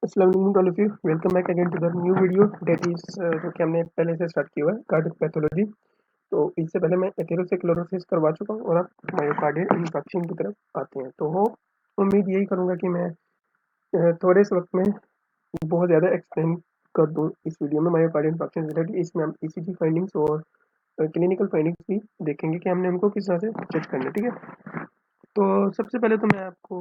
अस्सलाम वालेकुम all of you, welcome back again to the new video that is जो कि हमने पहले से स्टार्ट किया हुआ है कार्डियक पैथोलॉजी। तो इससे पहले मैं एथेरोस्क्लेरोसिस करवा चुका हूँ और अब मायोकार्डियल इंफेक्शन की तरफ आते हैं। तो हो उम्मीद यही करूँगा कि मैं थोड़े से वक्त में बहुत ज़्यादा एक्सप्लेन कर दूँ इस वीडियो में मायोकार्डियल इंफेक्शन रिलेटेड। इसमें हम ईसीजी फाइंडिंग्स और क्लिनिकल फाइंडिंग्स भी देखेंगे कि हमने उनको किस तरह से जज करना है। ठीक है, तो सबसे पहले तो मैं आपको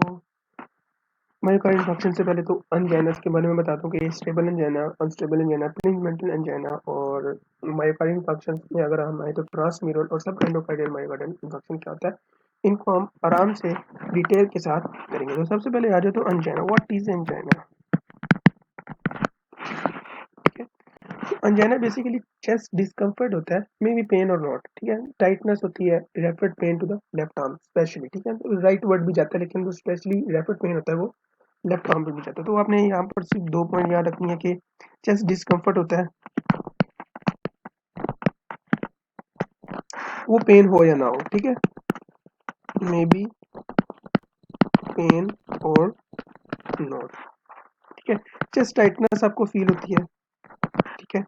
मायोकार्डियल इंफेक्शन से पहले तो एंजाइनास के बारे में बताता हूँ कि stable angina, unstable angina, Prinzmetal angina और मायोकार्डियल इंफेक्शन में अगर हम आए तो ट्रांसम्यूरल और सब एंडोकार्डियल मायोकार्डियल इंफेक्शन क्या होता है, इनको हम आराम से डिटेल के साथ करेंगे। तो सबसे पहले आ जाए तो एंजाइना। What is angina? ठीक है, एंजाइना बेसिकली चेस्ट डिस्कम्फर्ट होता है, मे बी पेन और नॉट। ठीक है, टाइटनेस होती है, rapid pain to the left arm specially. ठीक है, राइट वर्ड भी जाता है लेकिन जो स्पेशली रैपिड पेन होता है वो लेफ्ट आर्म पे भी जाता है। तो आपने यहाँ पर सिर्फ 2 पॉइंट याद रखनी है कि चेस्ट डिस्कम्फर्ट होता है, वो पेन हो या ना हो। ठीक है, मे बी पेन और नॉट। ठीक है, चेस्ट टाइटनेस आपको फील होती है। ठीक है,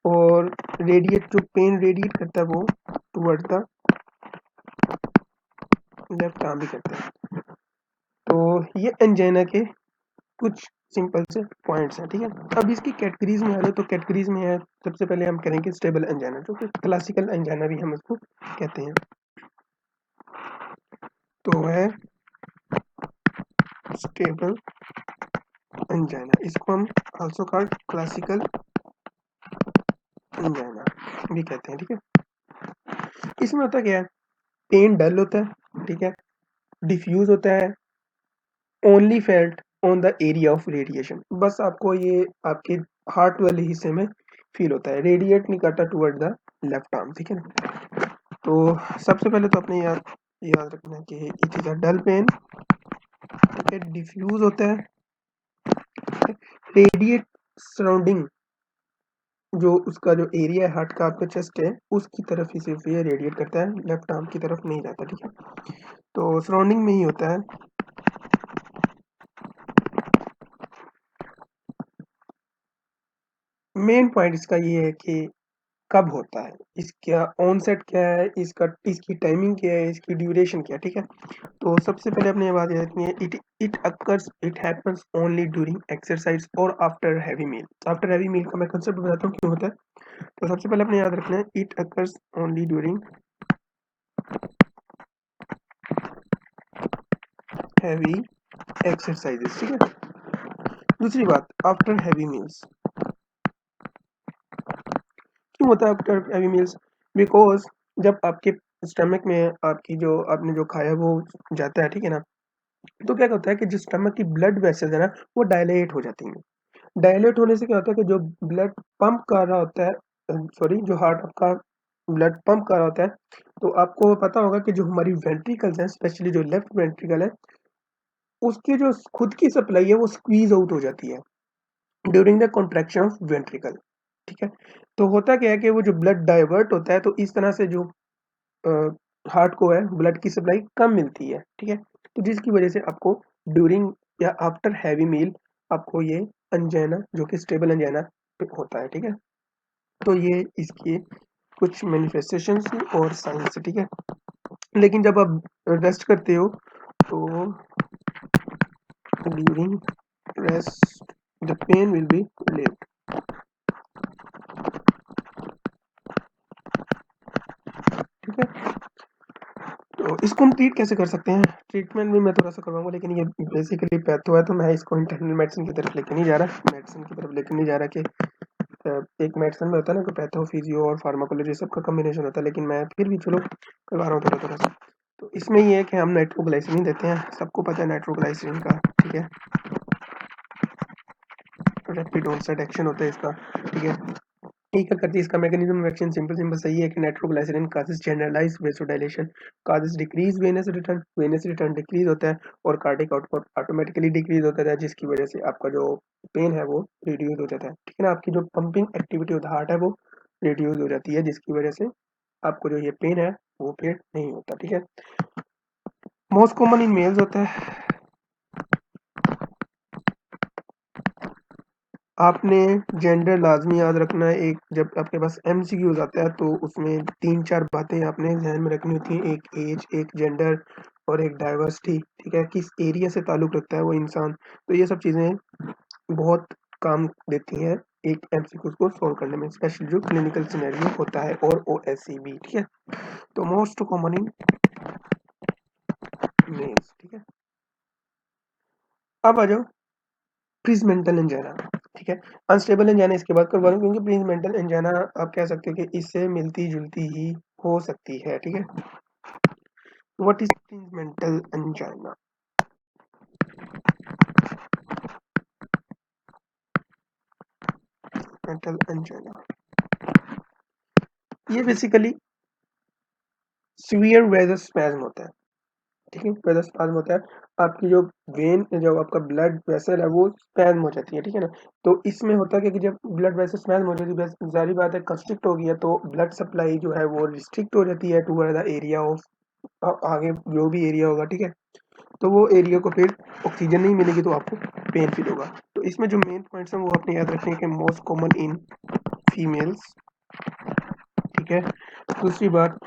और रेडिएट जो पेन रेडिएट करता है वो टुवर्ड्स द लेफ्ट आर्म भी करता है। तो ये एंजाइना के कुछ सिंपल से पॉइंट्स हैं। ठीक है, अब इसकी कैटेगरीज में आ रहे तो कैटेगरीज में है, सबसे पहले हम करेंगे स्टेबल एंजाइना, जो कि क्लासिकल एंजाइना भी हम इसको कहते हैं। तो है स्टेबल एंजाइना, इसको हम आल्सो कॉल्ड क्लासिकल एंजाइना भी कहते हैं। ठीक है, इसमें होता क्या है, पेन डल होता है। ठीक है, डिफ्यूज होता है, only felt on the area of radiation. बस आपको ये आपके हार्ट वाले हिस्से में फील होता है, रेडिएट नहीं करता टुवर्ड द लेफ्ट आर्म। ठीक है ना, तो सबसे पहले तो अपने याद रखना है कि it is a dull pain. ठीक है, डिफ्यूज होता है, रेडिएट सराउंडिंग, जो उसका जो एरिया है हार्ट का, आपका चेस्ट है, उसकी तरफ ही सिर्फ ये रेडिएट करता है, लेफ्ट आर्म की तरफ नहीं जाता। ठीक है, तो सराउंडिंग में ही होता है। मेन पॉइंट इसका ये है कि कब होता है, इसका ऑनसेट क्या है, इसकी टाइमिंग क्या है, इसकी ड्यूरेशन क्या है। ठीक है, तो सबसे पहले अपने ये बात याद रखनी है, it happens only during exercise और आफ्टर हैवी मील। आफ्टर हैवी मील का मैं कंसेप्ट बताता हूँ क्यों होता है। तो सबसे पहले अपने याद रखना है, it occurs only during heavy exercises. ठीक है, दूसरी बात, आफ्टर हैवी मील्स क्यों होता है आफ्टर हैवी मील्स? बिकॉज जब आपके स्टमक में आपकी जो आपने जो खाया वो जाता है, ठीक है ना, तो क्या होता है कि जो स्टमक की ब्लड वेसल्स है ना, वो डायलेट हो जाती हैं। डायलेट होने से क्या होता है कि जो ब्लड पंप कर रहा होता है, सॉरी, जो हार्ट आपका ब्लड पंप कर रहा होता है, तो आपको पता होगा कि जो हमारी वेंट्रिकल्स हैं, स्पेशली जो लेफ्ट वेंट्रिकल है, उसकी जो खुद की सप्लाई है वो स्क्वीज आउट हो जाती है during the contraction of ventricle. ठीक है, तो होता क्या है कि वो जो ब्लड डाइवर्ट होता है, तो इस तरह से जो हार्ट को है ब्लड की सप्लाई कम मिलती है। ठीक है, तो जिसकी वजह से आपको ड्यूरिंग या आफ्टर हैवी मील आपको ये अंजाइना, जो कि स्टेबल अंजाइना होता है। ठीक है, तो ये इसकी कुछ मैनिफेस्टेशंस और साइंस। ठीक है, लेकिन जब आप रेस्ट करते हो तो during rest the pain will be relieved. ठीक है, तो इसको हम ट्रीट कैसे कर सकते हैं? ट्रीटमेंट भी मैं थोड़ा-सा करवाऊँगा, लेकिन ये बेसिकली पैथो है, तो मैं इसको इंटरनल मेडिसिन की तरफ लेके नहीं जा रहा, मेडिसिन की तरफ लेके नहीं जा रहा कि एक मेडिसिन में होता है ना कि पैथो, फिजियो और फार्माकोलॉजी सबका कॉम्बिनेशन होता है, लेकिन मैं फिर भी चलो करवा रहा हूँ थोड़ा-थोड़ा सा। तो इसमें ये है कि हम नाइट्रोग्लिसरीन देते हैं, सबको पता है नाइट्रोग्लिसरीन का। ठीक है, रैपिड ऑनसेट एक्शन होता है इसका। ठीक है, ये क्या करती है, इसका मैकेनिज्म ऑफ एक्शन सिंपल सही है कि nitroglycerine causes generalized vasodilation, causes decrease venous return decrease होता है, और कार्डियक आउटपुट ऑटोमेटिकली डिक्रीज होता है, जिसकी वजह से आपका जो पेन है वो रिड्यूस हो जाता है। ठीक है ना, आपकी जो pumping activity of the heart है वो रिड्यूस हो जाती है, जिसकी वजह से आपको जो ये पेन है वो फिर नहीं होता। ठीक है, मोस्ट कॉमन इन मेल्स होता है, आपने जेंडर लाज़मी याद रखना है। एक जब आपके पास एमसीक्यूज़ आता है तो उसमें 3-4 बातें आपने ज़हन में रखनी होती हैं। एक एज, एक जेंडर और एक डाइवर्सिटी, ठीक है? किस एरिया से ताल्लुक़ रखता है वो इंसान। तो ये सब चीज़ें बहुत काम देती हैं एक एमसीक्यूज़ को सॉल्व करने में, स्पेशली जो क्लिनिकल सिनेरियो होता है और ओएससी भी, ठीक है? तो मोस्ट कॉमन इन मेल्स, ठीक है? अब आ जाओ प्रीमेंटल एंजाइना, ठीक है? अनस्टेबल एंजाइना इसके बाद करवा लूँ क्योंकि प्रीमेंटल एंजाइना आप कह सकते हो कि इससे मिलती-जुलती ही हो सकती है, ठीक है? What is Prinzmetal angina? Mental angina ये बेसिकली सीवियर वेसोस्पैज़म होता है, ठीक है? वेसोस्पैज़म होता है, आपकी जो वेन जो आपका ब्लड वेसल है वो स्पैज़म हो जाती है, ठीक है ना? तो इसमें होता क्या है कि जब ब्लड वेसल स्पैज़म हो जाती है, बस ज़ाहिर बात है कंस्ट्रिक्ट हो गई है तो ब्लड सप्लाई जो है वो रिस्ट्रिक्ट हो जाती है टुवर्ड द एरिया ऑफ आगे जो भी एरिया होगा, ठीक है? तो वो एरिया को फिर ऑक्सीजन नहीं मिलेगी तो आपको पेन फील होगा। तो इसमें जो मेन पॉइंट्स हैं वो आपने याद रखने हैं कि मोस्ट कॉमन इन फीमेल्स, ठीक है? दूसरी बात,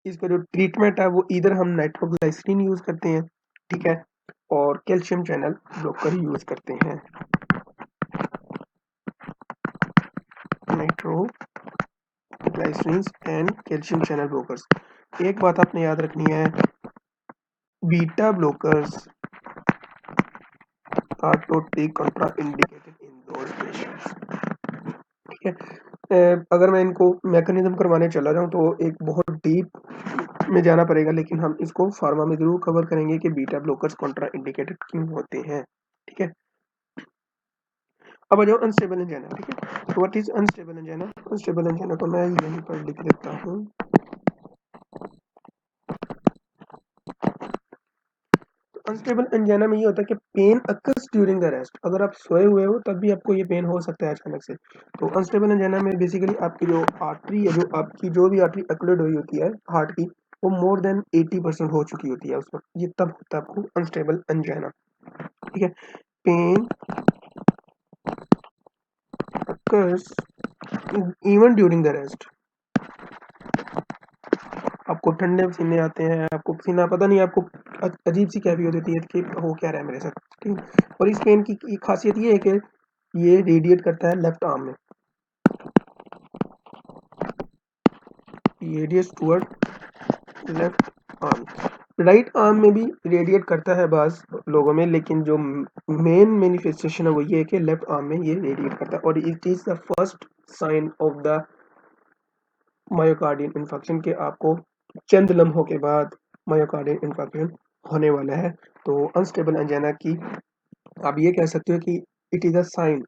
इसका जो ट्रीटमेंट है वो ईदर हम नाइट्रोग्लिसरीन यूज़ करते हैं, ठीक है? और कैल्शियम चैनल ब्लॉकर यूज़ करते हैं। Nitroglycerine and calcium channel blockers. एक बात आपने याद रखनी है, beta blockers are totally contraindicated in those patients, ठीक है? अगर मैं इनको मैकेनिज्म करवाने चला जाऊँ तो एक बहुत डीप में जाना पड़ेगा, लेकिन हम इसको फार्मा में ज़रूर कवर करेंगे कि बीटा ब्लॉकर्स कॉन्ट्रा इंडिकेटेड क्यों होते हैं, ठीक है? अब आ जाओ अनस्टेबल एंजाइना, ठीक है? तो what is unstable angina? Unstable angina को मैं यहीं पर लिख देता हूँ। अनस्टेबल एंजाइना में ये होता है कि pain occurs during the rest. अगर आप सोए हुए हो तब भी आपको ये पेन हो सकता है अचानक से। तो अनस्टेबल एंजाइना में बेसिकली आपकी जो आर्टरी है, जो आपकी जो भी आर्टरी अक्लूड हुई होती है हार्ट की, वो मोर देन 80% हो चुकी होती है उस वक़्त। ये तब होता है आपको अनस्टेबल एंजाइना, ठीक है? Pain occurs even during the rest. आपको ठंडे पसीने आते हैं, आपको पसीना पता नहीं आपको अजीब-सी कैफियत होती है कि हो क्या रहा है मेरे साथ, ठीक है? और इस पेन की खासियत ये है कि ये रेडिएट करता है लेफ्ट आर्म में, radius toward left arm. Right arm में भी रेडिएट करता है बाज़ लोगों में, लेकिन जो मेन मैनिफेस्टेशन है वो ये है कि लेफ्ट आर्म में ये रेडिएट करता है और it is the first sign of the myocardial infection के आपको चंद लम्हों के बाद मायोकार्डियल इन्फेक्शन होने वाला है। तो अनस्टेबल एंजाइना की आप ये कह सकते हो कि इट इज़ अ साइन,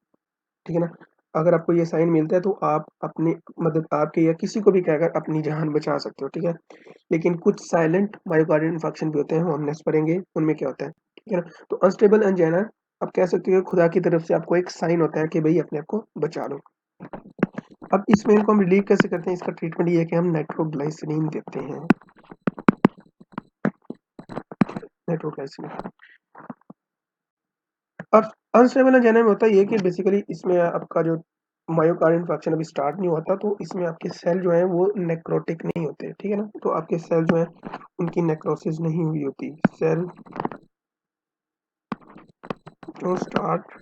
ठीक है ना? अगर आपको ये साइन मिलता है तो आप अपनी मतलब आपके या किसी को भी कहकर अपनी जान बचा सकते हो, ठीक है? लेकिन कुछ साइलेंट मायोकार्डियल इन्फेक्शन भी होते हैं, वो हम नेक्स्ट पढ़ेंगे उनमें क्या होता है, ठीक है ना? तो अनस्टेबल एंजाइना आप कह सकते हो खुदा की तरफ से आपको एक साइन होता है कि भई अपने आप को बचा लो। अब इस पेन को हम रिलीव कैसे करते हैं? इसका ट्रीटमेंट ये है कि हम नाइट्रोग्लिसरीन देते हैं, नाइट्रोग्लिसरीन। अब अनस्टेबल एंजाइना में होता ये है कि बेसिकली इसमें आपका जो मायोकार्डियल इन्फेक्शन अभी स्टार्ट नहीं होता तो इसमें आपके सेल जो हैं वो नेक्रोटिक नहीं होते, ठीक है ना? तो आपके सेल जो हैं उनकी नेक्रोसिस नहीं हुई होती। Cell don't start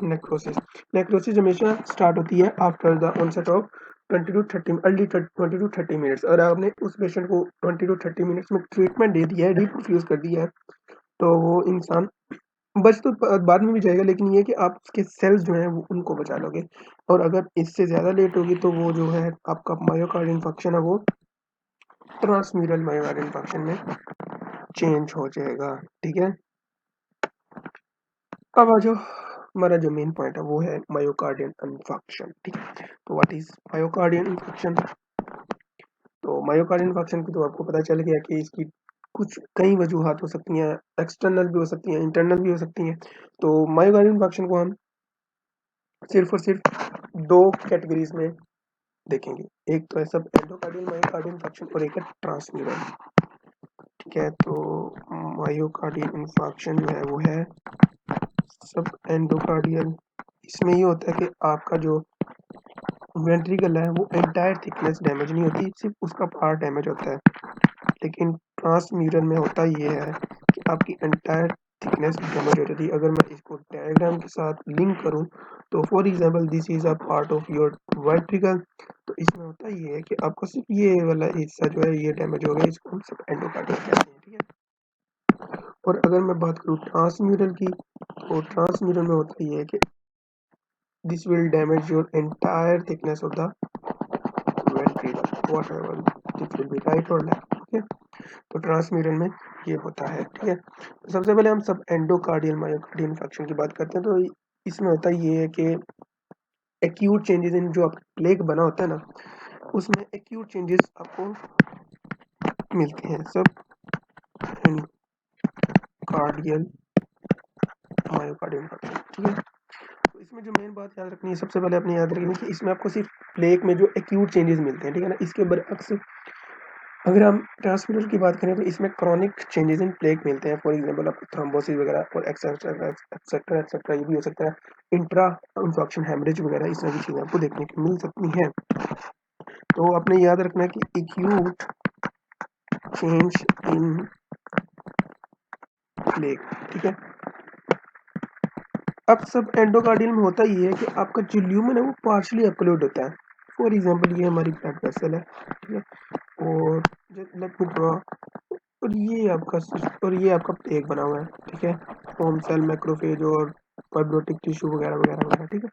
necrosis. Necrosis हमेशा स्टार्ट होती है after the onset of 20 to 30 early 20 to 30 minutes. अगर आपने उस पेशेंट को 20 टू 30 मिनट्स में ट्रीटमेंट दे दिया है, रिपर्फ्यूज़ कर दिया है, तो वो इंसान बच तो बाद में भी जाएगा, लेकिन ये है कि आप उसके सेल्स जो हैं वो उनको बचा लोगे। और अगर इससे ज़्यादा लेट होगी तो वो जो है आपका मायोकार्डियल इन्फेक्शन है वो ट्रांसम्यूरल मायोकार्डियल इन्फेक्शन में चेंज हो जाएगा, ठीक है? अब आ जाओ हमारा जो मेन पॉइंट है वो है मायोकार्डियल इन्फेक्शन, ठीक है? तो व्हाट इज़ मायोकार्डियल इन्फेक्शन? तो मायोकार्डियल इन्फेक्शन की तो आपको पता चल गया कि इसकी कुछ कई वजूहात हो सकती हैं, एक्सटर्नल भी हो सकती हैं, इंटरनल भी हो सकती हैं। तो मायोकार्डियल इन्फेक्शन को हम सिर्फ़ और सिर्फ़ 2 कैटेगरीज़ में देखेंगे। एक तो है सब एंडोकार्डियल मायोकार्डियल इन्फेक्शन और एक है ट्रांसम्यूरल, ठीक है? तो मायोकार्डियल इन्फेक्शन जो है वो है सब एंडोकार्डियल, इसमें ये होता है कि आपका जो वेंट्रिकल है वो एंटायर थिकनेस डैमेज नहीं होती, सिर्फ उसका पार्ट डैमेज होता है। लेकिन ट्रांसम्यूरल में होता ये है कि आपकी एंटायर थिकनेस डैमेज हो जाती है। अगर मैं इसको डायग्राम के साथ लिंक करूं तो for example this is a part of your ventricle, तो इसमें होता ये है कि आपको सिर्फ ये वाला हिस्सा जो है ये डैमेज हो गया, इसको हम सब एंडोकार्डियल कहते हैं, ठीक है। और अगर मैं बात करूँ ट्रांसम्यूरल की, तो ट्रांसम्यूरल में होता ये है कि this will damage your entire thickness of the ventricle whatever this will be right और लेफ्ट, ठीक है। तो ट्रांसम्यूरल में ये होता है, ठीक है। तो सबसे पहले हम सब एंडोकार्डियल मायोकार्डियल इन्फेक्शन की बात करते हैं। तो इसमें होता ये है कि एक्यूट चेंजेस इन जो आपका प्लेग बना होता है ना, उसमें एक्यूट चेंजेस आपको मिलते हैं सब कार्डियल मायोकार्डियल इन्फेक्शन, ठीक है। तो इसमें जो मेन बात याद रखनी है, सबसे पहले अपने याद रखनी है कि इसमें आपको सिर्फ प्लेग में जो एक्यूट चेंजेस मिलते हैं, ठीक है ना। इसके बरअक्स अगर हम ट्रांसमीटर की बात करें तो इसमें क्रॉनिक चेंजेस इन प्लेग मिलते हैं। फॉर एग्जांपल आपको थ्रोम्बोसिस वगैरह और एक्सेट्रा एक्सेट्रा एक्सेट्रा ये भी हो सकता है। इंट्रा इन्फेक्शन हेमरेज वगैरह इस तरह की चीज़ें आपको देखने को मिल सकती हैं। तो आपने याद रखना है कि एक्यूट चेंज इन प्लेग, ठीक है। अब सब एंडोकार्डियल में होता ये है कि आपका जो ल्यूमेन है वो पार्शली अक्लूड होता है। फॉर एग्जांपल ये हमारी ब्लड वेसल है, ठीक है। और लेट मी ड्रॉ, और ये आपका प्लेग बना हुआ है, ठीक है। फोम सेल, मैक्रोफेज और फाइब्रोटिक टिश्यू वगैरह वगैरह वगैरह, ठीक है।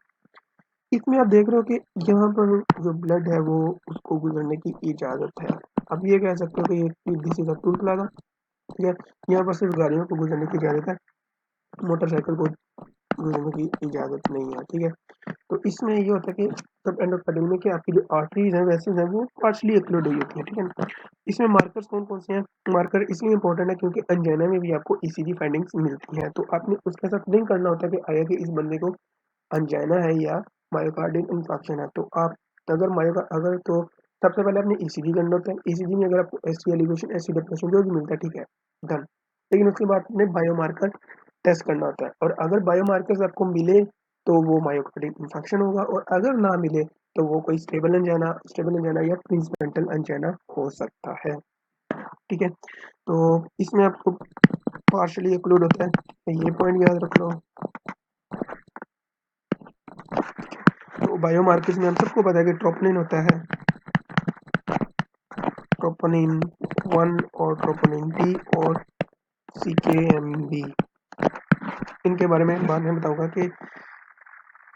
इसमें आप देख रहे हो कि यहाँ पर जो ब्लड है वो उसको गुजरने की इजाज़त है। अब ये कह सकते हो कि ये this is a toll plaza, ठीक है। यहाँ पर सिर्फ गाड़ियों को गुजरने की इजाज़त है, मोटरसाइकिल को गुजरने की इजाज़त नहीं है, ठीक है। तो इसमें ये होता है कि सब एंडोकार्डियल में कि आपकी जो आर्टरीज हैं वेसल्स हैं वो पार्शली ओक्लूड हुई होती है, ठीक है ना। इसमें मार्कर्स कौन कौन से हैं? मार्कर इसलिए इंपॉर्टेंट है क्योंकि अंजाना में भी आपको ईसीजी फाइंडिंग्स मिलती हैं, तो आपने उसके साथ लिंक करना होता है कि आया कि इस बंदे को अंजाना है या मायोकार्डियल इंफार्क्शन है। तो आप अगर अगर तो सबसे पहले आपने ईसीजी करना होता है। ईसीजी में अगर आपको एसटी एलिवेशन, एसटी डिप्रेशन जो भी मिलता है, ठीक है, डन। लेकिन उसके बाद आपने बायोमार्कर टेस्ट करना होता है, और अगर बायोमार्कर्स आपको मिले तो वो मायोकार्डियल इंफेक्शन होगा, और अगर ना मिले तो वो कोई स्टेबल अंजाना या प्रिंसिपल अंजाना हो सकता है, ठीक है। तो इसमें आपको पार्शली इंक्लूड होता है, ये पॉइंट याद रख लो। तो बायोमार्कर्स में हम सबको पता है कि ट्रोपोनिन होता है, ट्रोपोनिन 1 और ट्रोपोनिन डी और CKMB। इनके बारे में बाद में बताऊंगा कि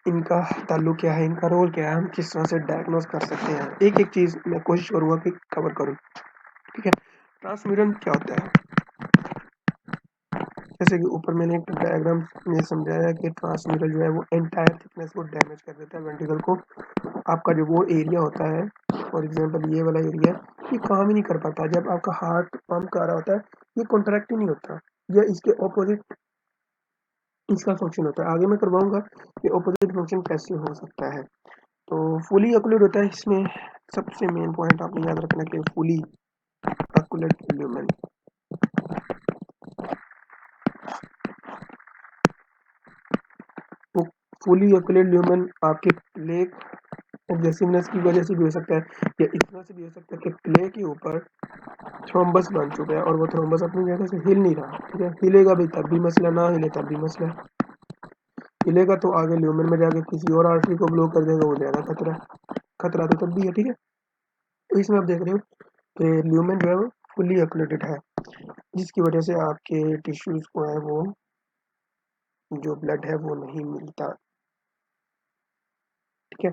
इनका ताल्लुक क्या है, इनका रोल क्या है, हम किस तरह से डायग्नोज कर सकते हैं। एक एक चीज़ मैं कोशिश करूंगा कि कवर करूं, ठीक है। ट्रांसम्यूरल क्या होता है? जैसे कि ऊपर मैंने एक डायग्राम में समझाया कि ट्रांसम्यूरल जो है वो एंटायर थिकनेस को डैमेज कर देता है वेंट्रिकल को। आपका जो वो एरिया होता है, फॉर एग्जांपल ये वाला एरिया, ये काम ही नहीं कर पाता। जब आपका हार्ट पंप कर रहा होता है ये कॉन्ट्रैक्ट ही नहीं होता, या इसके ऑपोजिट इसका फंक्शन होता है। आगे मैं करवाऊंगा कि ऑपोजिट फंक्शन कैसे हो सकता है। तो फुली अक्लूड होता है इसमें। सबसे मेन पॉइंट आपने याद रखना कि फुली अक्लूड ल्यूमेन, वो फुली अक्लूड ल्यूमेन आपके प्लेग एग्रेसिवनेस की वजह से भी हो सकता है, या इस तरह से भी हो सकता है कि प्लेग के ऊपर थ्रोम्बस बन चुका है और वो थ्रोम्बस अपनी जगह से हिल नहीं रहा, ठीक है। हिलेगा भी तब भी मसला, ना हिले तब भी मसला। हिलेगा तो आगे ल्यूमेन में जाके किसी और आर्टरी को ब्लॉक कर देगा, वो ज़्यादा खतरा तो तब भी है, ठीक है। तो इसमें आप देख रहे हो कि ल्यूमेन जो है वो फुली अक्लूडेड है, जिसकी वजह से आपके टिश्यूज को है वो जो ब्लड है वो नहीं मिलता, ठीक है।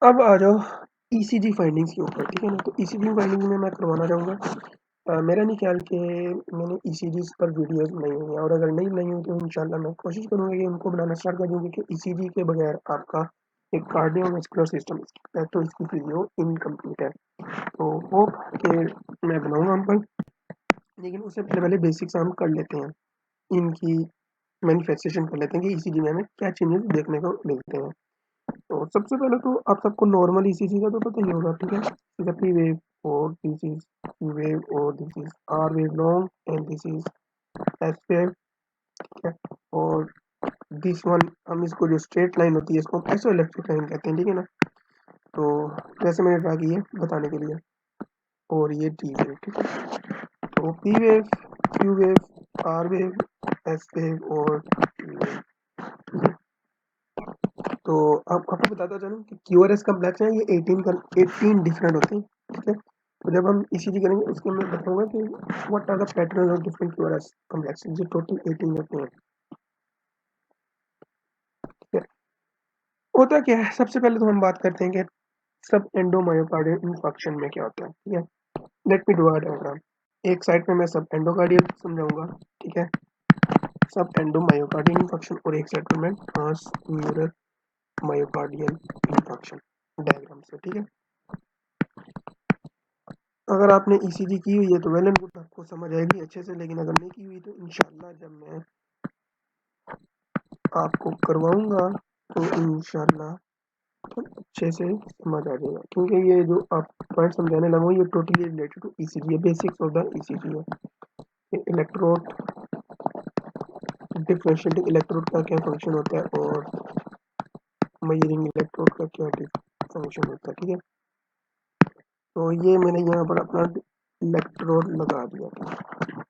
अब आ जाओ ईसीजी फाइंडिंग्स के ऊपर, ठीक है ना। तो ईसीजी फाइंडिंग में मैं करवाना चाहूँगा, मेरा नहीं ख्याल कि मैंने ईसीजीज पर वीडियोस बनाई हुई हैं, और अगर नहीं बनाई हुई तो इंशाल्लाह मैं कोशिश करूँगा कि उनको बनाना स्टार्ट कर दूँ, क्योंकि ईसीजी के बगैर आपका एक कार्डियोवास्कुलर सिस्टम तो इसकी फिजियो इनकम्प्लीट है। तो होप कि मैं बनाऊँगा उन पर, लेकिन उससे पहले पहले बेसिक्स हम कर लेते हैं, इनकी मैनिफेस्टेशन कर लेते हैं कि ईसीजी में हमें क्या चेंजेस देखने को मिलते हैं। तो सबसे पहले तो आप सबको नॉर्मल ईसीजी का तो पता ही होगा, ठीक है। दिस इज पी वेव और दिस इज P वेव और this is R wave long and this is S wave, ठीक है। और दिस वन हम इसको जो स्ट्रेट लाइन होती है इसको हम आइसोइलेक्ट्रिक लाइन कहते हैं, ठीक है ना। तो वैसे मैंने ड्रा की है बताने के लिए। और ये टी वेव, ठीक है। तो P wave, Q wave, R wave, S wave और टी वेव, ठीक है। तो अब आपको बताता चलूँ कि क्यू आर एस कम्प्लेक्स है ये 18 डिफरेंट होते हैं, ठीक है। तो जब हम ईसीजी करेंगे उसके मैं बताऊंगा कि what are the pattern of different Q R S complex, जो टोटल 18 होते हैं, ठीक है। होता क्या है, सबसे पहले तो हम बात करते हैं कि सब एंडोमायोकार्डियल इंफार्क्शन में क्या होता है, ठीक है। Let me draw a diagram. एक साइड पे मैं सब एंडोकार्डियल समझाऊंगा, ठीक है, सब एंडोमायोकार्डियल इंफार्क्शन, और एक साइड पे मैं ट्रांसम्यूरल मायोकार्डियल इंफार्क्शन डायग्राम से, ठीक है। अगर आपने ईसीजी की हुई है तो वेल एंड गुड, आपको समझ आएगी अच्छे से, लेकिन अगर नहीं की हुई तो इंशाल्लाह जब मैं आपको करवाऊंगा तो इंशाल्लाह तो अच्छे से समझ आ जाएगा, क्योंकि ये जो आप पॉइंट समझाने लगा ये टोटली रिलेटेड टू ईसीजी है, बेसिक्स ऑफ द ईसीजी है। इलेक्ट्रोड, डिफरेंशिएटिंग इलेक्ट्रोड का क्या फंक्शन होता है और मेजरिंग इलेक्ट्रोड का क्या फंक्शन होता है, ठीक है। तो ये मैंने यहाँ पर अपना इलेक्ट्रोड लगा दिया था।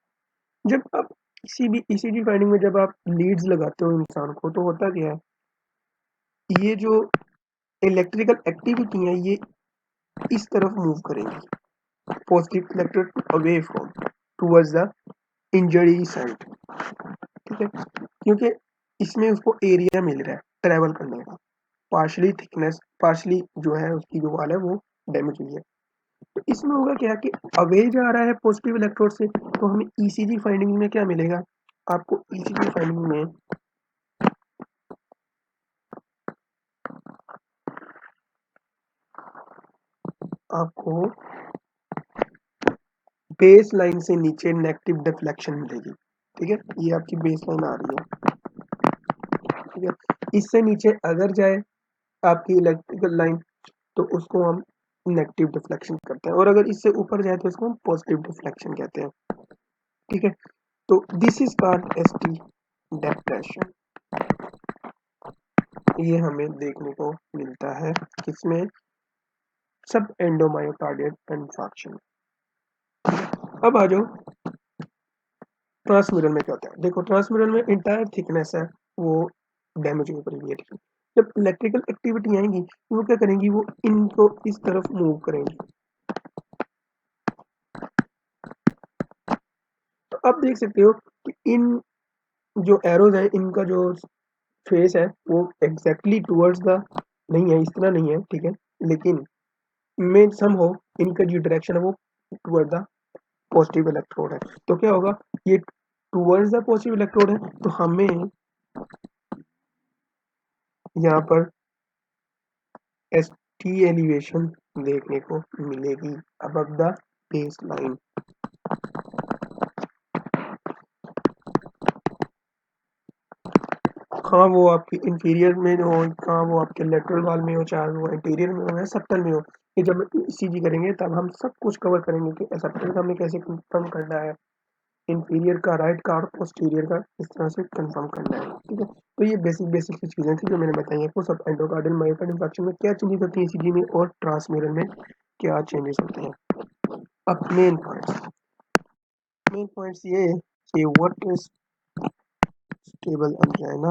जब आप किसी भी ईसीजी फाइंडिंग में जब आप लीड्स लगाते हो इंसान को, तो होता क्या है, ये जो इलेक्ट्रिकल एक्टिविटी है ये इस तरफ मूव करेंगी, positive electrode away from towards the injury side, ठीक है। क्योंकि इसमें उसको एरिया मिल रहा है ट्रेवल करने का, पार्शली थिकनेस, पार्शली जो है उसकी जो वाल है वो डैमेज हुई है। तो इसमें होगा क्या कि अवे जा रहा है पॉजिटिव इलेक्ट्रोड से, तो हमें ईसीजी फाइंडिंग में क्या मिलेगा, आपको ईसीजी फाइंडिंग में आपको बेस लाइन से नीचे नेगेटिव डिफ्लेक्शन मिलेगी, ठीक है। ये आपकी बेस लाइन आ रही है, ठीक है। इससे नीचे अगर जाए आपकी इलेक्ट्रिकल लाइन तो उसको हम नेगेटिव डिफ्लेक्शन करते हैं, और अगर इससे ऊपर जाए तो इसको हम पॉजिटिव डिफ्लेक्शन कहते हैं, ठीक है। तो this is called ST depression. ये हमें देखने को मिलता है किसमें, सब एंडोमायोकार्डियल इंफार्क्शन। अब आ जाओ ट्रांसम्यूरल में क्या होता है। देखो ट्रांसम्यूरल में इंटायर थिकनेस है वो डैमेज हो रही है, ठीक है। जब इलेक्ट्रिकल एक्टिविटी आएंगी वो क्या करेंगी, वो इनको इस तरफ मूव करेंगी। तो अब देख सकते हो कि इन जो एरोज है इनका जो फेस है वो एग्जैक्टली टुवर्ड्स द नहीं है, इस तरह नहीं है, ठीक है। लेकिन में सम हो इनका जो डायरेक्शन है वो टुवर्ड द पॉजिटिव इलेक्ट्रोड है। तो क्या होगा, ये टुवर्ड्स द पॉजिटिव इलेक्ट्रोड है तो हमें यहाँ पर एस टी एलिवेशन देखने को मिलेगी अबव द बेस लाइन। हाँ वो आपकी इंफीरियर में हो, कहाँ वो आपके लेटरल वाल में हो, चाहे वो इंटीरियर में हो या सबटल में हो, ये जब ईसीजी करेंगे तब हम सब कुछ कवर करेंगे कि सबटल का हमें कैसे कंफर्म करना है, इंफीरियर का, राइट का और पोस्टीरियर का इस तरह से कंफर्म करना है, ठीक है। तो ये बेसिक बेसिक सी चीज़ें थी जो मैंने बताई आपको, सब एंडोकार्डियल मायोकार्डियल इंफार्क्शन में क्या चेंजेस होती है ईसीजी में और ट्रांसम्यूरल में क्या चेंजेस होते हैं। अब मेन पॉइंट्स ये कि व्हाट इज स्टेबल एंजाइना,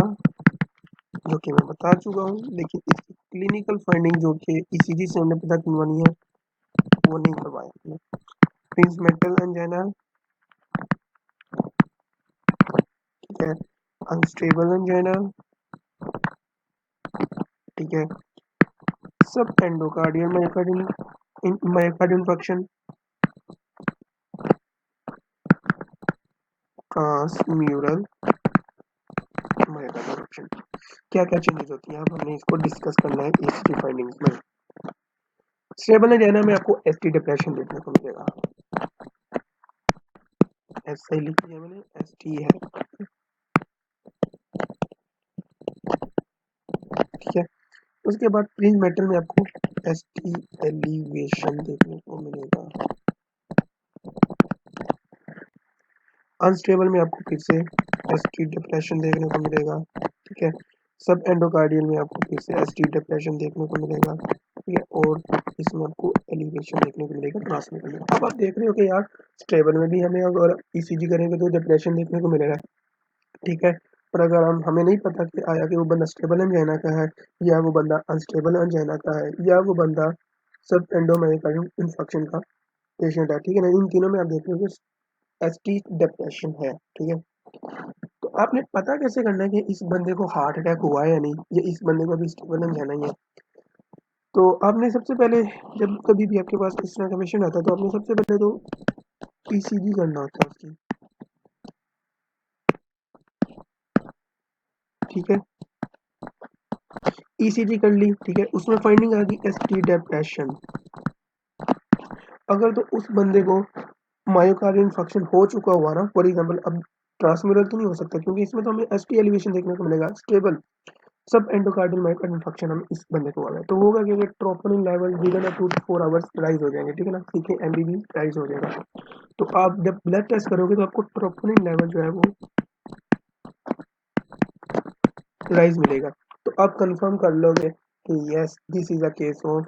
जो कि मैं बता चुका हूँ, लेकिन इसकी क्लिनिकल फाइंडिंग जो कि ईसीजी से हमने पता करवानी है वो नहीं करवाया हमने। प्रिंस मेटल एंजाइना, ठीक है, अनस्टेबल एंजाइना, ठीक है, सब endocardial myocardial infarction, transmural myocardial infarction, क्या क्या चेंजेस होती हैं अब हमने इसको डिस्कस करना है ईसीजी फाइंडिंग्स में। स्टेबल एंजाइना में आपको एसटी डिप्रेशन देखने को मिलेगा, ऐसा ही लिख दिया मैंने, एसटी है, ठीक है। उसके बाद प्रिंस मेटल में आपको एसटी एलिवेशन देखने को मिलेगा, अनस्टेबल में आपको फिर से एसटी डिप्रेशन देखने को मिलेगा, ठीक है। सब एंडोकार्डियल में आपको फिर से एसटी डिप्रेशन देखने को मिलेगा, ठीक है, और इसमें आपको एलिवेशन देखने को मिलेगा ट्रांसमीटर में। अब आप देख रहे हो कि यार स्टेबल में भी हमें अगर ईसीजी करेंगे तो डिप्रेशन देखने को मिलेगा, ठीक है। पर अगर हमें नहीं पता कि आया कि वो बंदा स्टेबल एंजाइना का है या वो बंदा अनस्टेबल एंजाइना का है या वो बंदा सब एंडोमायोकार्डियल इन्फेक्शन का पेशेंट है, ठीक है ना, इन तीनों में आप देख रहे हो कि एसटी डिप्रेशन है, ठीक है। तो आपने पता कैसे करना है कि इस बंदे को हार्ट अटैक हुआ है या नहीं, या इस बंदे को अभी स्टेबल एंजाइना ही है। तो आपने सबसे पहले, जब कभी भी आपके पास इस तरह का पेशेंट आता है, तो आपने सबसे पहले तो ईसीजी करना होता है उसकी, ठीक है। ईसीजी कर ली, ठीक है, उसमें फाइंडिंग आ गई एसटी डिप्रेशन। अगर तो उस बंदे को मायोकार्डियल इंफेक्शन हो चुका हुआ ना, फॉर एग्जांपल, अब ट्रांसम्यूरल तो नहीं हो सकता क्योंकि इसमें तो हमें एसटी एलिवेशन देखने को मिलेगा, स्टेबल सब एंडोकार्डियल मायोकार्डियल इंफेक्शन हम इस बंदे को हुआ है, तो होगा कि troponin level within 2 to 4 hours rise हो जाएंगे, ठीक है ना, सीके एमबीबी राइज हो जाएगा। तो आप जब ब्लड टेस्ट करोगे तो आपको ट्रोपोनिन लेवल जो है वो राइज मिलेगा, तो आप कंफर्म कर लोगे कि yes this is a case of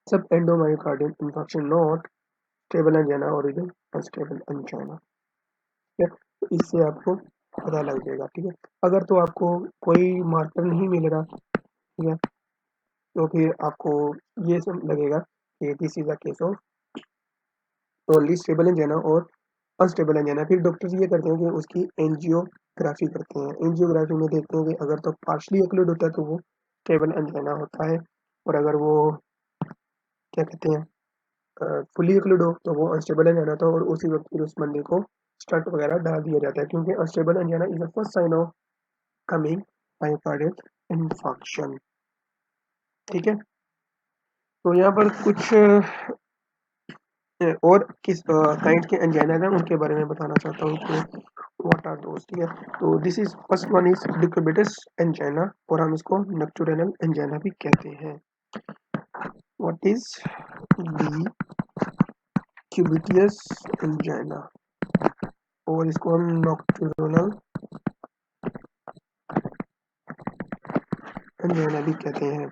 सब एंडोमायोकार्डियल इंफेक्शन, नॉट स्टेबल एंजाइना और इधर अनस्टेबल एंजाइना, ठीक है। तो इससे आपको पता लग जाएगा, ठीक है। अगर तो आपको कोई मार्कर नहीं मिल रहा, ठीक है, तो फिर आपको ये सब लगेगा कि this is a case of only stable angina और अनस्टेबल एंजाइना। फिर डॉक्टर्स ये करते हैं कि उसकी एंजियोग्राफी करते हैं, एंजियोग्राफी में देखते हैं कि अगर तो पार्शली ओक्लूड होता है तो वो स्टेबल एंजाइना होता है, और अगर वो क्या कहते हैं फुली ओक्लूड हो तो वो अनस्टेबल एंजाइना होता है, और उसी वक्त फिर उस बंदे को स्टंट वगैरह डाल दिया जाता है, क्योंकि unstable angina is the first sign of coming myocardial infection, ठीक है। तो यहाँ पर कुछ और किस काइंड के एंजाइना हैं उनके बारे में बताना चाहता हूँ कि व्हाट आर दोस, ठीक है। तो this is first one is decubitus angina, और हम इसको नक्टुरनल एंजाइना भी कहते हैं। व्हाट इज डिक्यूबिटस एंजाइना, और इसको हम नॉक्टुरनल एंजाइना भी कहते हैं।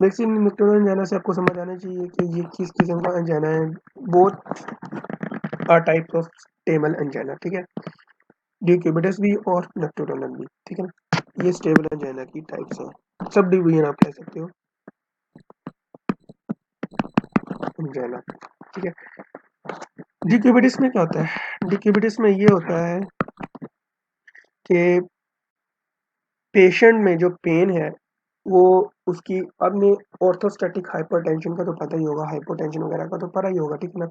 वैक्सीन नॉक्टुरनल एंजाइना से आपको समझ आना चाहिए कि ये किस किस्म का एंजाइना है, both are types of stable angina, ठीक है, डिक्यूबिटस भी और नॉक्टुरनल भी, ठीक है ना, ये स्टेबल एंजाइना की टाइप्स हैं, सब डिवीजन आप कह सकते हो एंजाइना, ठीक है। डिक्यूबिटिस में क्या होता है, डिक्यूबिटिस में ये होता है कि पेशेंट में जो पेन है वो उसकी, आपने ऑर्थोस्टैटिक हाइपरटेंशन का तो पता ही होगा, हाइपोटेंशन वगैरह का तो पता ही होगा, ठीक है ना,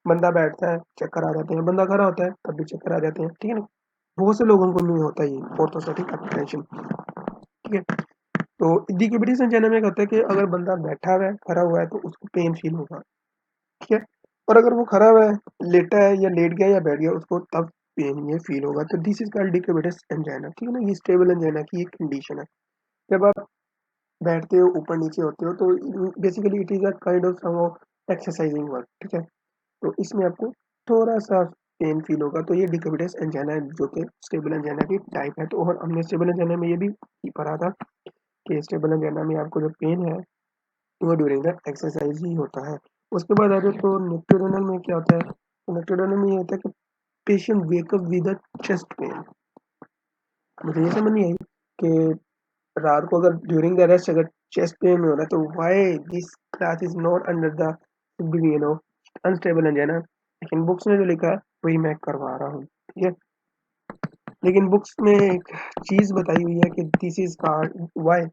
बंदा बैठता है चक्कर आ जाते हैं, बंदा खड़ा होता है तब भी चक्कर आ जाते हैं, ठीक है ना, बहुत से लोगों को नहीं होता ये ऑर्थोस्टैटिक हाइपरटेंशन, ठीक है। तो डिक्यूबिटिस एंजाइना में क्या होता है कि अगर बंदा बैठा हुआ है, खड़ा हुआ है, तो उसको पेन फील होगा, ठीक है, और अगर वो खड़ा हुआ है, लेटा है या लेट गया या बैठ गया, उसको तब पेन ये फील होगा, तो this is called decubitus angina, ठीक है ना, ये स्टेबल एंजाइना की एक कंडीशन है। जब आप बैठते हो, ऊपर नीचे होते हो, तो basically it is a kind of some of exercising work, ठीक है, तो इसमें आपको थोड़ा सा पेन फील होगा, तो ये डिक्यूबिटस एंजाइना है जो कि स्टेबल एंजाइना की टाइप है। तो और हमने स्टेबल एंजाइना में ये भी पढ़ा था कि स्टेबल एंजाइना में आपको जो पेन है वो ड्यूरिंग द एक्सरसाइज ही होता है। उसके बाद आ जाओ तो नॉक्टुरनल में क्या होता है, नॉक्टुरनल में ये होता है कि patient wake up with a chest pain. मुझे ये समझ नहीं आई कि रात को अगर ड्यूरिंग द रेस्ट अगर चेस्ट पेन में हो रहा है तो why this class is not under the division of unstable angina, लेकिन बुक्स में जो लिखा है वही मैं करवा रहा हूँ, ठीक है। लेकिन बुक्स में एक चीज बताई हुई है कि this is why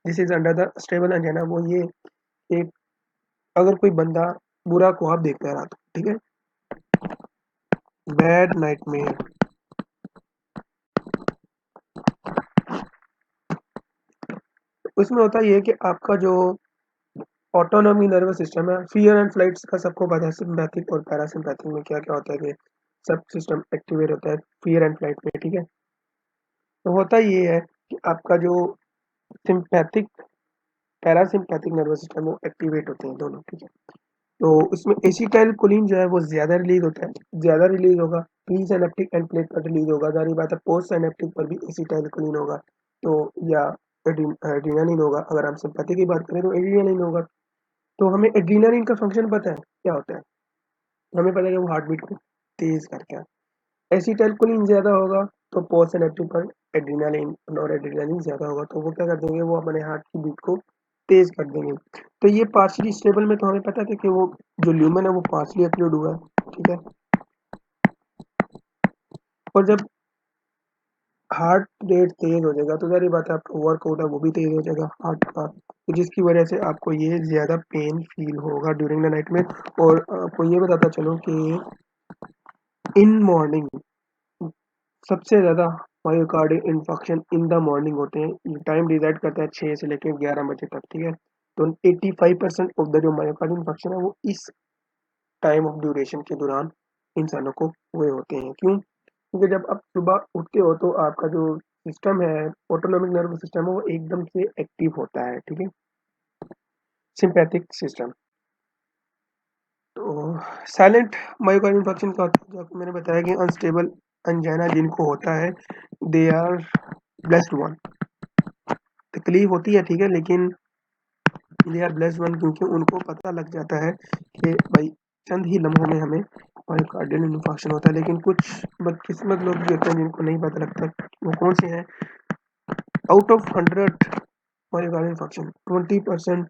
this is under the stable angina, वो ये कि अगर कोई बंदा बुरा ख्वाब देखता है रात को, ठीक है, बैड नाइटमेयर, उसमें होता ये है कि आपका जो ऑटोनॉमी नर्वस सिस्टम है, फियर एंड फ्लाइट्स का सबको पता है, सिम्पैथिक और पैरासिम्पैथिक में क्या क्या होता है कि सब सिस्टम एक्टिवेट होता है फियर एंड फ्लाइट में, ठीक है। तो होता ये है कि आपका जो सिम्पैथिक पैरासिम्पैथिक नर्वस सिस्टम वो एक्टिवेट होते हैं दोनों, ठीक है। तो उसमें एसिटाइलकोलिन जो है वो ज़्यादा रिलीज़ होता है, ज़्यादा रिलीज़ होगा, pre synaptic and platelet release होगा, ज़ाहिर बात है पोस्ट सिनैप्टिक पर भी एसिटाइलकोलिन होगा, तो या एड्रेनालिन होगा, अगर हम सिम्पैथी की बात करें तो एड्रेनालिन होगा। तो हमें एड्रेनालिन का फ़ंक्शन पता है, क्या होता है? हमें पता है कि वो हार्ट बीट को तेज़ करता है। एसिटाइलकोलिन ज़्यादा होगा, तो पोस्ट सिनैप्टिक पर एड्रेनालिन नॉरएड्रेनालिन ज़्यादा होगा, तो वो क्या कर देंगे, वो अपने हार्ट की बीट को तेज़ कर देंगे। तो ये पार्शियली स्टेबल में तो हमें पता था कि वो जो ल्यूमेन है वो पार्शियली ऑक्लूड हुआ है, ठीक है? और जब हार्ट रेट तेज़ हो जाएगा तो ज़ाहिर बात है आपका वर्कआउट है वो भी तेज़ हो जाएगा हार्ट का, तो जिसकी वजह से आपको ये ज़्यादा पेन फ़ील होगा ड्यूरिंग द नाइट में। और आपको ये बताता चलूँ कि इन मॉर्निंग सबसे ज़्यादा myocardial infarction in the morning होते हैं। ये टाइम डिसाइड करता है 6 से लेकर 11 बजे तक, ठीक है? तो 85% ऑफ द जो मायोकार्डियल इन्फार्क्शन है वो इस टाइम ऑफ ड्यूरेशन के दौरान इंसानों को हुए होते हैं। क्यों? क्योंकि जब आप सुबह उठते हो तो आपका जो सिस्टम है, ऑटोनॉमिक नर्वस सिस्टम है, वो एकदम से एक्टिव होता है, ठीक है? सिम्पैथिक सिस्टम। तो साइलेंट मायोकार्डियल इन्फार्क्शन क्या होता है? जो आपको मैंने बताया कि अनस्टेबल एंजाइना जिनको होता है, दे आर ब्लेस्ड वन। तकलीफ होती है, ठीक है, लेकिन दे आर ब्लेस्ड वन क्योंकि उनको पता लग जाता है कि भाई चंद ही लम्हों में हमें मायोकार्डियल इन्फार्क्शन होता है। लेकिन कुछ बदकिस्मत लोग भी होते हैं जिनको नहीं पता लगता। वो कौन से हैं? आउट ऑफ 100 मायोकार्डियल इन्फार्क्शन 20%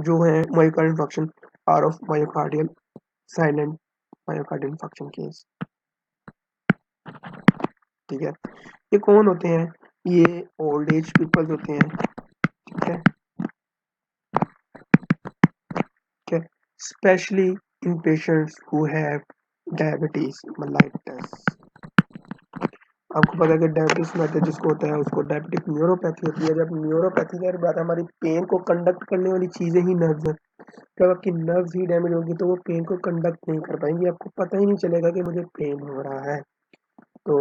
जो है myocardial infarction are of myocardial silent myocardial infarction case, ठीक है? ये कौन होते हैं? ये ओल्ड एज पीपल्स होते हैं, ठीक है? Okay, especially in patients who have diabetes mellitus। आपको पता है कि डायबिटीज मेलिटस जिसको होता है उसको डायबिटिक न्यूरोपैथी होती है। जब न्यूरोपैथी की बात, हमारी पेन को कंडक्ट करने वाली चीजें ही नर्व्स हैं। जब आपकी नर्व्स ही डैमेज होगी तो वो पेन को कंडक्ट नहीं कर पाएंगी, आपको पता ही नहीं चलेगा कि मुझे पेन हो रहा है। तो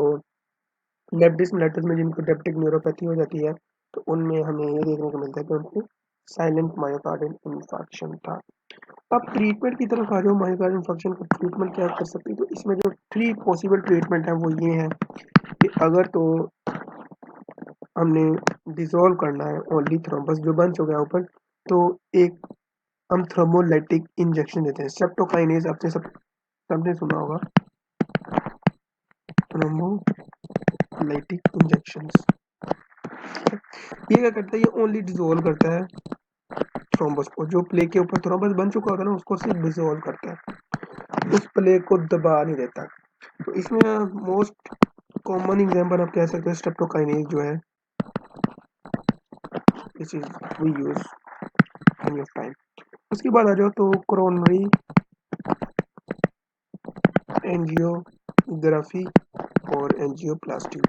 डायबिटीज मेलिटस में जिनको डायबिटिक न्यूरोपैथी हो जाती है तो उनमें हमें ये देखने को मिलता है कि उनको साइलेंट मायोकार्डियल इंफार्क्शन था। अब ट्रीटमेंट की तरफ आ जाओ, मायोकार्डियल इंफार्क्शन का ट्रीटमेंट क्या कर सकते हैं? तो इसमें जो 3 पॉसिबल ट्रीटमेंट है वो ये है कि अगर तो हमने डिसॉल्व करना है ओनली थ्रोम्बस जो बन चुका है ऊपर, तो एक हम थ्रोम्बोलाइटिक इंजेक्शन देते हैं, स्ट्रेप्टोकाइनेज आपने सबने सुना होगा, थ्रोम्बोलाइटिक इंजेक्शंस। ये क्या करता है? ये ओनली डिसॉल्व करता है थ्रोम्बस को, जो प्लेग के ऊपर थ्रोम्बस बन चुका होता है ना उसको सिर्फ डिसॉल्व करता है, उस प्लेग को दबा नहीं देता। तो इसमें मोस्ट कॉमन एग्जांपल आप कह सकते हो स्ट्रेप्टोकाइनेज जो है, this is we use any of time. उसके बाद आ जाओ तो कोरोनरी एंजियोग्राफी और एंजियोप्लास्टी।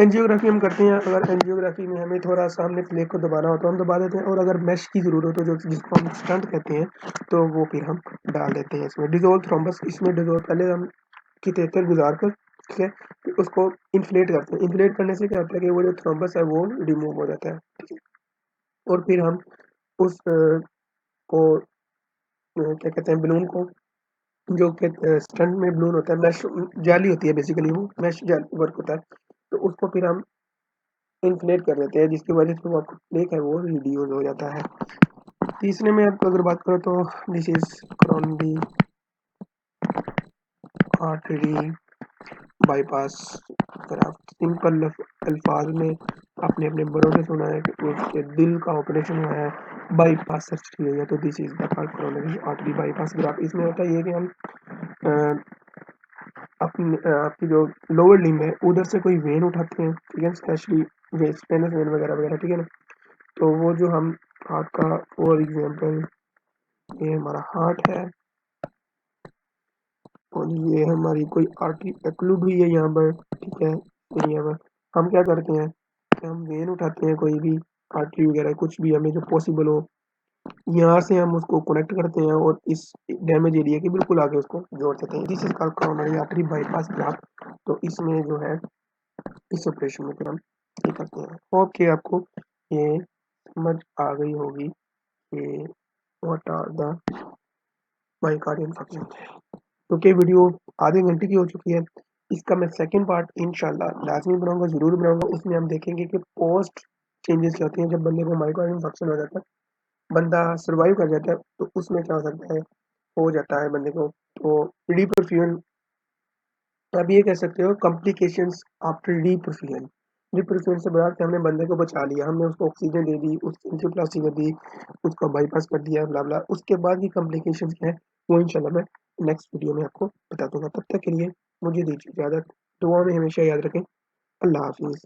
एंजियोग्राफी हम करते हैं, अगर एंजियोग्राफी में हमें थोड़ा सा हमने प्लेग को दबाना हो तो हम दबा देते हैं, और अगर मैश की ज़रूरत हो जो जिसको हम स्टंट कहते हैं तो वो फिर हम डाल देते हैं इसमें। डिजोल्व थ्रोम्बस, इसमें डिजोल्व पहले हम कैथेटर गुजार कर, ठीक है, फिर उसको इन्फ्लेट करते हैं। इन्फ्लेट करने से क्या होता है कि वो जो थ्रोम्बस है वो रिमूव हो जाता है, ठीक है? और फिर हम उस को क्या कहते हैं, बलून को, जो कि स्टंट में बलून होता है, मैश जाली होती है बेसिकली, वो मैश जाली वर्क होता है, तो उसको फिर हम इन्फ्लेट कर देते हैं जिसकी वजह से वो आपका प्लेग है वो रिड्यूस हो जाता है। तीसरे में आपको अगर बात करो तो this is coronary artery bypass graft. Simple अल्फाज में आपने अपने बड़ों से सुना है कि उसके दिल का ऑपरेशन हुआ है, बाईपास सर्जरी हुई है, तो this is the coronary artery bypass graft. इसमें होता है ये कि हम आपकी जो लोअर लिम्ब है उधर से कोई वेन उठाते हैं, ठीक है, स्पेशली वेस्पिनस वेन वगैरह वगैरह, ठीक है ना? तो वो जो हम हार्ट का, फॉर एग्जांपल ये हमारा हार्ट है और ये हमारी कोई आर्टरी एक्लूड हुई है यहाँ पर, ठीक है, एरिया पर हम क्या करते हैं कि हम वेन उठाते हैं, कोई भी आर्टरी वगैरह कुछ भी हमें जो पॉसिबल हो, यहाँ से हम उसको कनेक्ट करते हैं और इस डैमेज एरिया के बिल्कुल आगे उसको जोड़ देते हैं। This is called coronary artery bypass graft. तो इसमें जो है इस ऑपरेशन में फिर हम ये करते हैं। होप कि आपको ये समझ आ गई होगी कि what are the myocardial infection. क्योंकि वीडियो आधे घंटे की हो चुकी है, इसका मैं सेकंड पार्ट इंशाल्लाह लाज़मी बनाऊँगा, ज़रूर बनाऊँगा। उसमें हम देखेंगे कि पोस्ट चेंजेस क्या होती हैं जब बंदे को मायोकार्डियल इन्फेक्शन हो जाता है, बंदा सर्वाइव कर जाता है, तो उसमें क्या हो सकता है, हो जाता है बंदे को। तो रीपर्फ्यूजन, आप ये कह सकते हो कॉम्प्लिकेशंस आफ्टर रीपर्फ्यूजन। रीपर्फ्यूजन से बड़ा कि हमने बंदे को बचा लिया, हमने उसको ऑक्सीजन दे दी, उसकी एंजियोप्लास्टी कर दी, उसको बाईपास कर दिया, ब्ला ब्ला। उसके बाद की कॉम्प्लिकेशंस क्या है, वो इंशाल्लाह मैं नेक्स्ट वीडियो में आपको बता दूँगा। तब तक के लिए मुझे दीजिए इजाज़त। दुआ में हमेशा याद रखें। अल्लाह हाफ़िज़।